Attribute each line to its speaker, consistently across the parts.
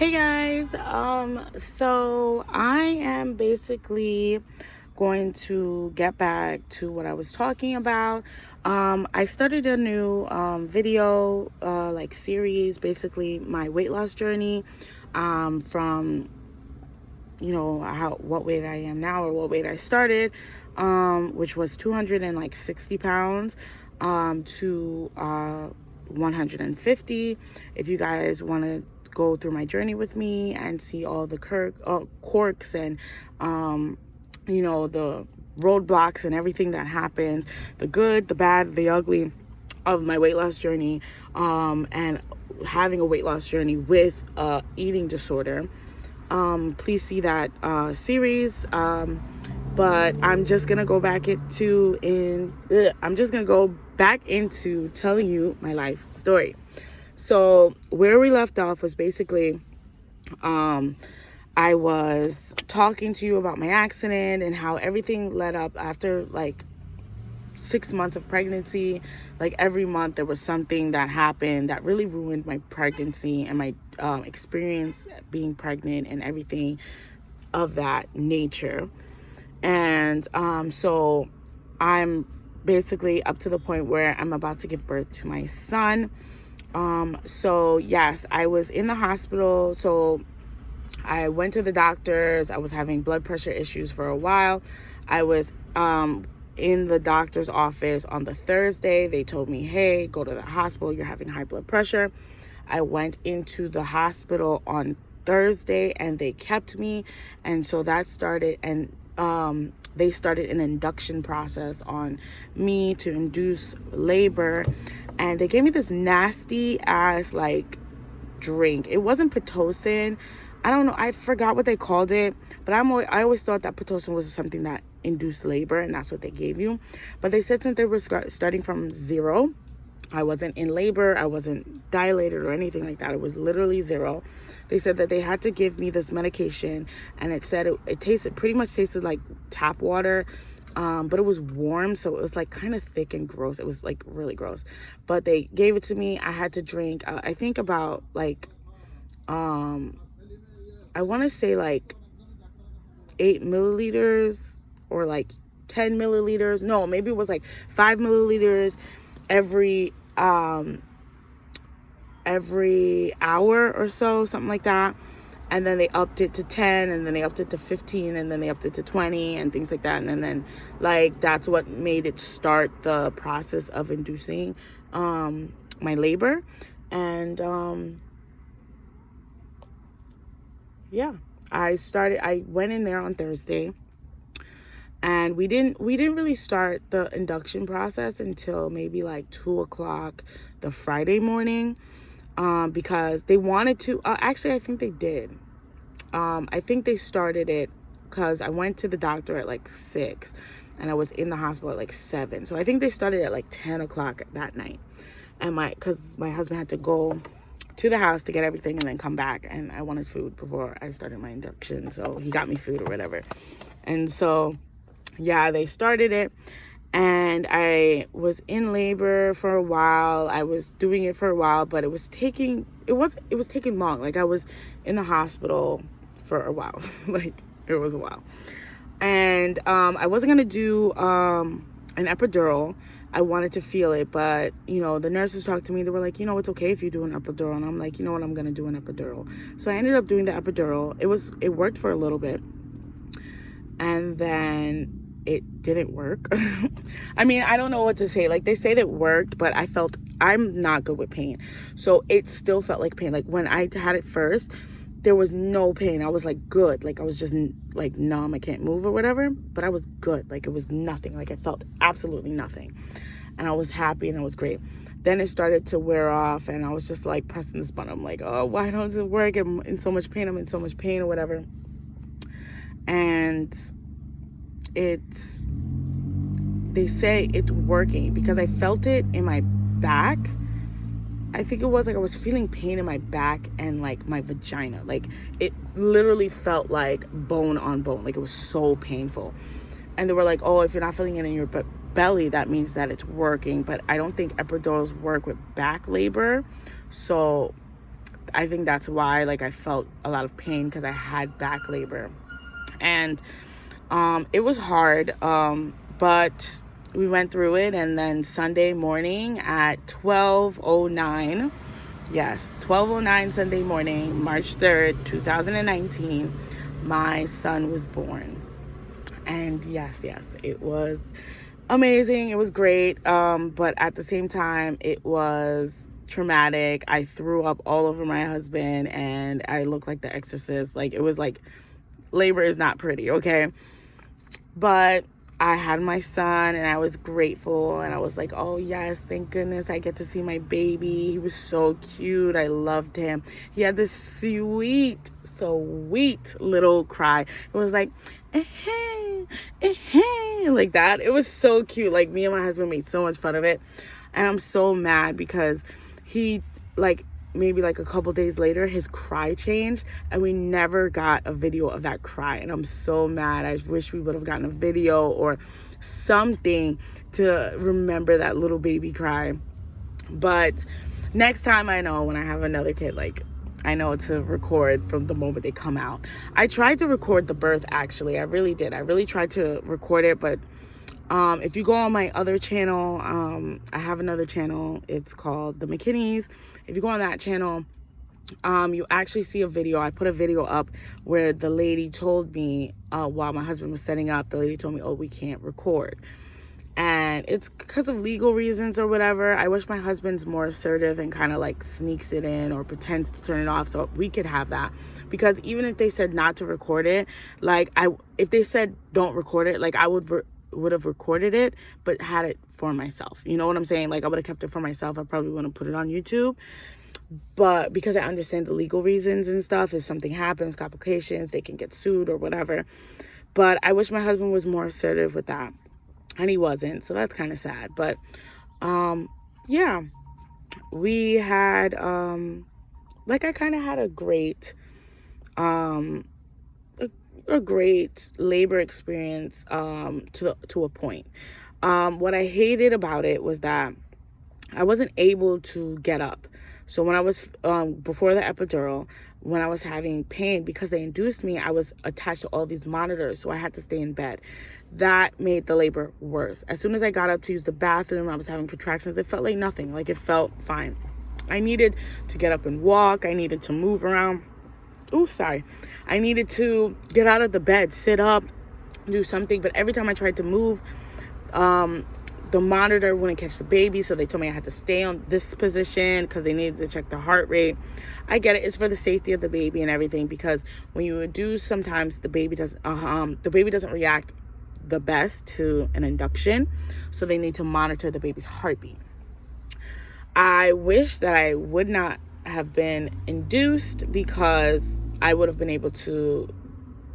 Speaker 1: Hey guys, so I am basically going to get back to what I was talking about. I started a new video like series, basically my weight loss journey, from what weight I am now or what weight I started, which was 260 pounds, to 150. If you guys want to go through my journey with me and see all the quirks and the roadblocks and everything that happens, the good, the bad, the ugly of my weight loss journey, and having a weight loss journey with eating disorder, please see that series. But I'm just gonna go back into telling you my life story. So where we left off was basically, I was talking to you about my accident and how everything led up after like 6 months of pregnancy. Like every month there was something that happened that really ruined my pregnancy and my experience being pregnant and everything of that nature. And so I'm basically up to the point where I'm about to give birth to my son. So yes, I was in the hospital. So I went to the doctors. I was having blood pressure issues for a while. I was in the doctor's office on the Thursday. They told me, hey, go to the hospital. You're having high blood pressure. I went into the hospital on Thursday and they kept me. And so that started, and they started an induction process on me to induce labor. And they gave me this nasty ass like drink. It wasn't Pitocin. I don't know. I forgot what they called it, but I always thought that Pitocin was something that induced labor, and that's what they gave you. But they said since they were starting from zero, I wasn't in labor, I wasn't dilated or anything like that. It was literally zero. They said that they had to give me this medication, and it said it pretty much tasted like tap water. But it was warm, so it was like kind of thick and gross. It was like really gross. But they gave it to me. I had to drink, I think about like, I want to say like 8 milliliters or like 10 milliliters. No, maybe it was like 5 milliliters every hour or so, something like that. And then they upped it to 10, and then they upped it to 15, and then they upped it to 20 and things like that. And then like that's what made it start the process of inducing my labor. And yeah, I went in there on Thursday, and we didn't really start the induction process until maybe like 2 o'clock the Friday morning, because they wanted to, actually I think they did. I think they started it because I went to the doctor at like 6 and I was in the hospital at like 7. So I think they started at like 10 o'clock that night. And because my husband had to go to the house to get everything and then come back, and I wanted food before I started my induction, so he got me food or whatever. And so yeah, they started it, and I was in labor for a while. I was doing it for a while, but it was taking long. Like I was in the hospital for a while. Like it was a while. And I wasn't gonna do an epidural. I wanted to feel it, but the nurses talked to me. They were like, it's okay if you do an epidural. And I'm like, you know what, I'm gonna do an epidural. So I ended up doing the epidural. It worked for a little bit, and then it didn't work. I mean, I don't know what to say. Like they said it worked, but I'm not good with pain, so it still felt like pain. Like when I had it first, there was no pain. I was like good. Like I was just like numb. I can't move or whatever, but I was good. Like it was nothing. Like I felt absolutely nothing. And I was happy and it was great. Then it started to wear off, and I was just like pressing this button. I'm like, oh, why don't it work? I'm in so much pain. I'm in so much pain or whatever. And they say it's working because I felt it in my back. I think it was like I was feeling pain in my back and like my vagina. Like it literally felt like bone on bone. Like it was so painful. And they were like, oh, if you're not feeling it in your belly, that means that it's working. But I don't think epidurals work with back labor. So I think that's why, like, I felt a lot of pain, because I had back labor. And it was hard, but we went through it. And then Sunday morning at 12:09, yes, 12:09 Sunday morning, March 3rd, 2019, my son was born. And yes, it was amazing. It was great. But at the same time, it was traumatic. I threw up all over my husband, and I looked like the exorcist. Like, it was like, labor is not pretty, okay? But I had my son, and I was grateful, and I was like, oh yes, thank goodness I get to see my baby. He was so cute. I loved him. He had this sweet little cry. It was like, like that. It was so cute. Like, me and my husband made so much fun of it. And I'm so mad because he, like, maybe like a couple days later, his cry changed, and we never got a video of that cry. And I'm so mad. I wish we would have gotten a video or something to remember that little baby cry. But next time, I know when I have another kid, like, I know to record from the moment they come out. I tried to record the birth, actually. I really did. I really tried to record it, but if you go on my other channel, I have another channel. It's called The McKinneys. If you go on that channel, you actually see a video. I put a video up where the lady told me, while my husband was setting up, the lady told me, oh, we can't record. And it's because of legal reasons or whatever. I wish my husband's more assertive and kind of like sneaks it in or pretends to turn it off so we could have that. Because even if they said not to record it, like, if they said don't record it, like, I would have recorded it, but had it for myself. You know what I'm saying? Like, I would have kept it for myself. I probably wouldn't put it on YouTube. But because I understand the legal reasons and stuff, if something happens, complications, they can get sued or whatever. But I wish my husband was more assertive with that. And he wasn't. So that's kind of sad. But, yeah, we had, like, I kind of had a great, a great labor experience, to a point. What I hated about it was that I wasn't able to get up. So when I was, before the epidural, when I was having pain, because they induced me, I was attached to all these monitors, so I had to stay in bed. That made the labor worse. As soon as I got up to use the bathroom, I was having contractions. It felt like nothing. Like, it felt fine. I needed to get up and walk. I needed to move around. I needed to get out of the bed, sit up, do something. But every time I tried to move, the monitor wouldn't catch the baby, so they told me I had to stay on this position because they needed to check the heart rate. I get it. It's for the safety of the baby and everything, because when you induce, sometimes the baby doesn't react the best to an induction, so they need to monitor the baby's heartbeat. I wish that I would not have been induced, because I would have been able to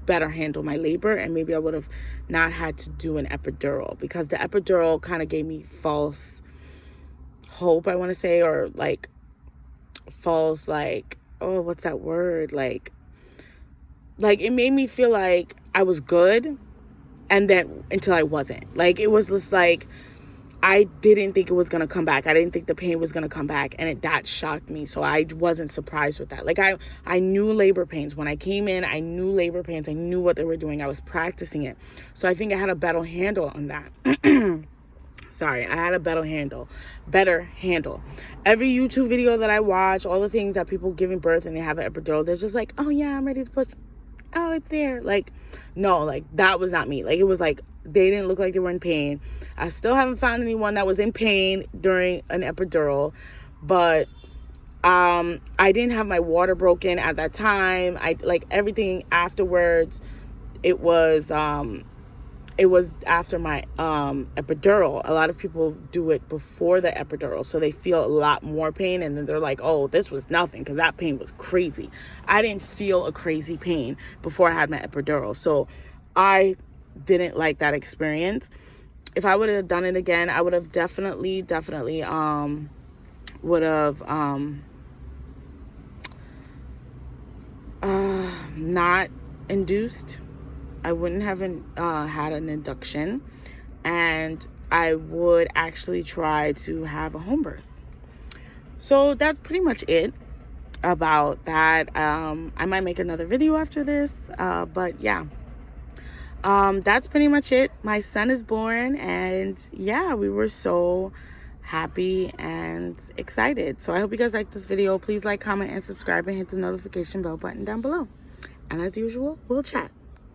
Speaker 1: better handle my labor, and maybe I would have not had to do an epidural, because the epidural kind of gave me false hope, I want to say, or like false, like, oh, what's that word, like it made me feel like I was good, and then until I wasn't. Like, it was just like, I didn't think it was going to come back. I didn't think the pain was going to come back. And that shocked me. So I wasn't surprised with that. Like, I knew labor pains. When I came in, I knew labor pains. I knew what they were doing. I was practicing it. So I think I had a better handle on that. Sorry, I had a better handle. Every YouTube video that I watch, all the things that people giving birth and they have an epidural, they're just like, oh yeah, I'm ready to push. Oh, it's there. Like, no, like, that was not me. Like, it was like, they didn't look like they were in pain. I still haven't found anyone that was in pain during an epidural, but I didn't have my water broken at that time. I, like, everything afterwards, it was after my epidural. A lot of people do it before the epidural, so they feel a lot more pain, and then they're like, oh, this was nothing, because that pain was crazy. I didn't feel a crazy pain before I had my epidural, so I didn't like that experience. If I would have done it again, I would have definitely would have not induced. I wouldn't have had an induction, and I would actually try to have a home birth. So that's pretty much it. about that. I might make another video after this, but yeah. That's pretty much it. My son is born, and yeah, we were so happy and excited. So I hope you guys like this video. Please like, comment, and subscribe, and hit the notification bell button down below. And as usual, we'll chat.